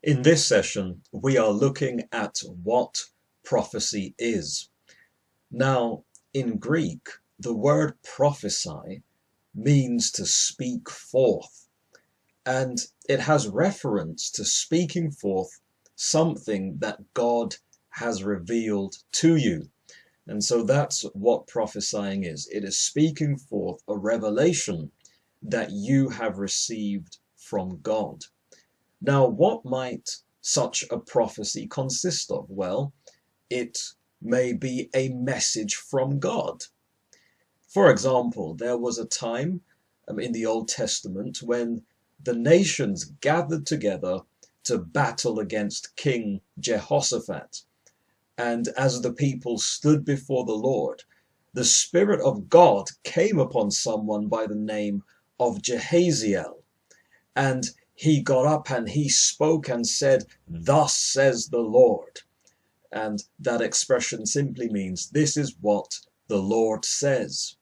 In this session, we are looking at what prophecy is. Now, in Greek, the word prophesy means to speak forth, and it has reference to speaking forth something that God has revealed to you. And so that's what prophesying is. It is speaking forth a revelation that you have received from God. Now, what might such a prophecy consist of? Well, it may be a message from God. For example, there was a time in the Old Testament when the nations gathered together to battle against King Jehoshaphat. And as the people stood before the Lord, the Spirit of God came upon someone by the name of Jehaziel. And he got up and he spoke and said, "Thus says the Lord." And that expression simply means, this is what the Lord says.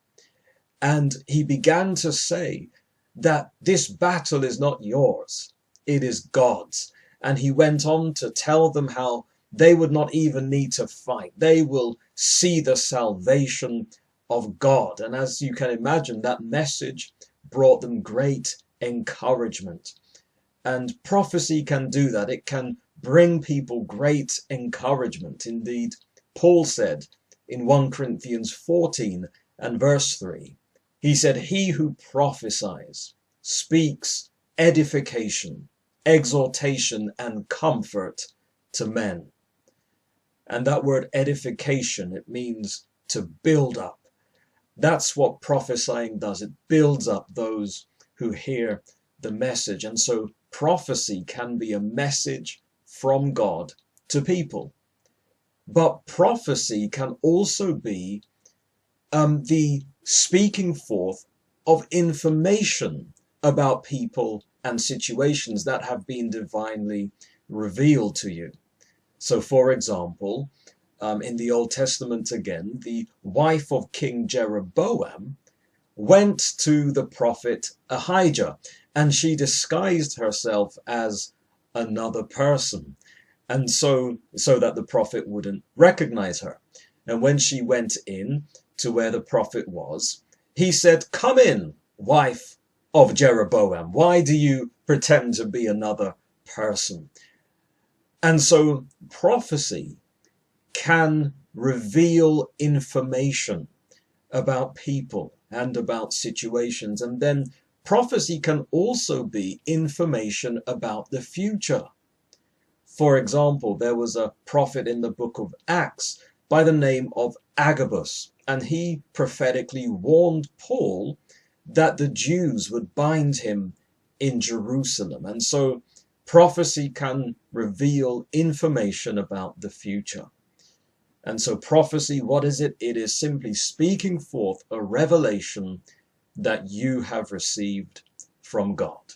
And he began to say that this battle is not yours, it is God's. And he went on to tell them how they would not even need to fight. They will see the salvation of God. And as you can imagine, that message brought them great encouragement. And prophecy can do that. It can bring people great encouragement. Indeed, Paul said in 1 Corinthians 14 and verse 3, he said, "He who prophesies speaks edification, exhortation, and comfort to men." And that word edification, it means to build up. That's what prophesying does. It builds up those who hear the message. And so prophecy can be a message from God to people. But prophecy can also be the speaking forth of information about people and situations that have been divinely revealed to you. So, for example, in the Old Testament again, the wife of King Jeroboam went to the prophet Ahijah, and she disguised herself as another person, and so that the prophet wouldn't recognize her. And when she went in to where the prophet was, he said, "Come in, wife of Jeroboam. Why do you pretend to be another person?" And so prophecy can reveal information about people and about situations. And then prophecy can also be information about the future. For example, there was a prophet in the book of Acts by the name of Agabus, and he prophetically warned Paul that the Jews would bind him in Jerusalem. And so prophecy can reveal information about the future. And so prophecy, what is it? It is simply speaking forth a revelation that you have received from God.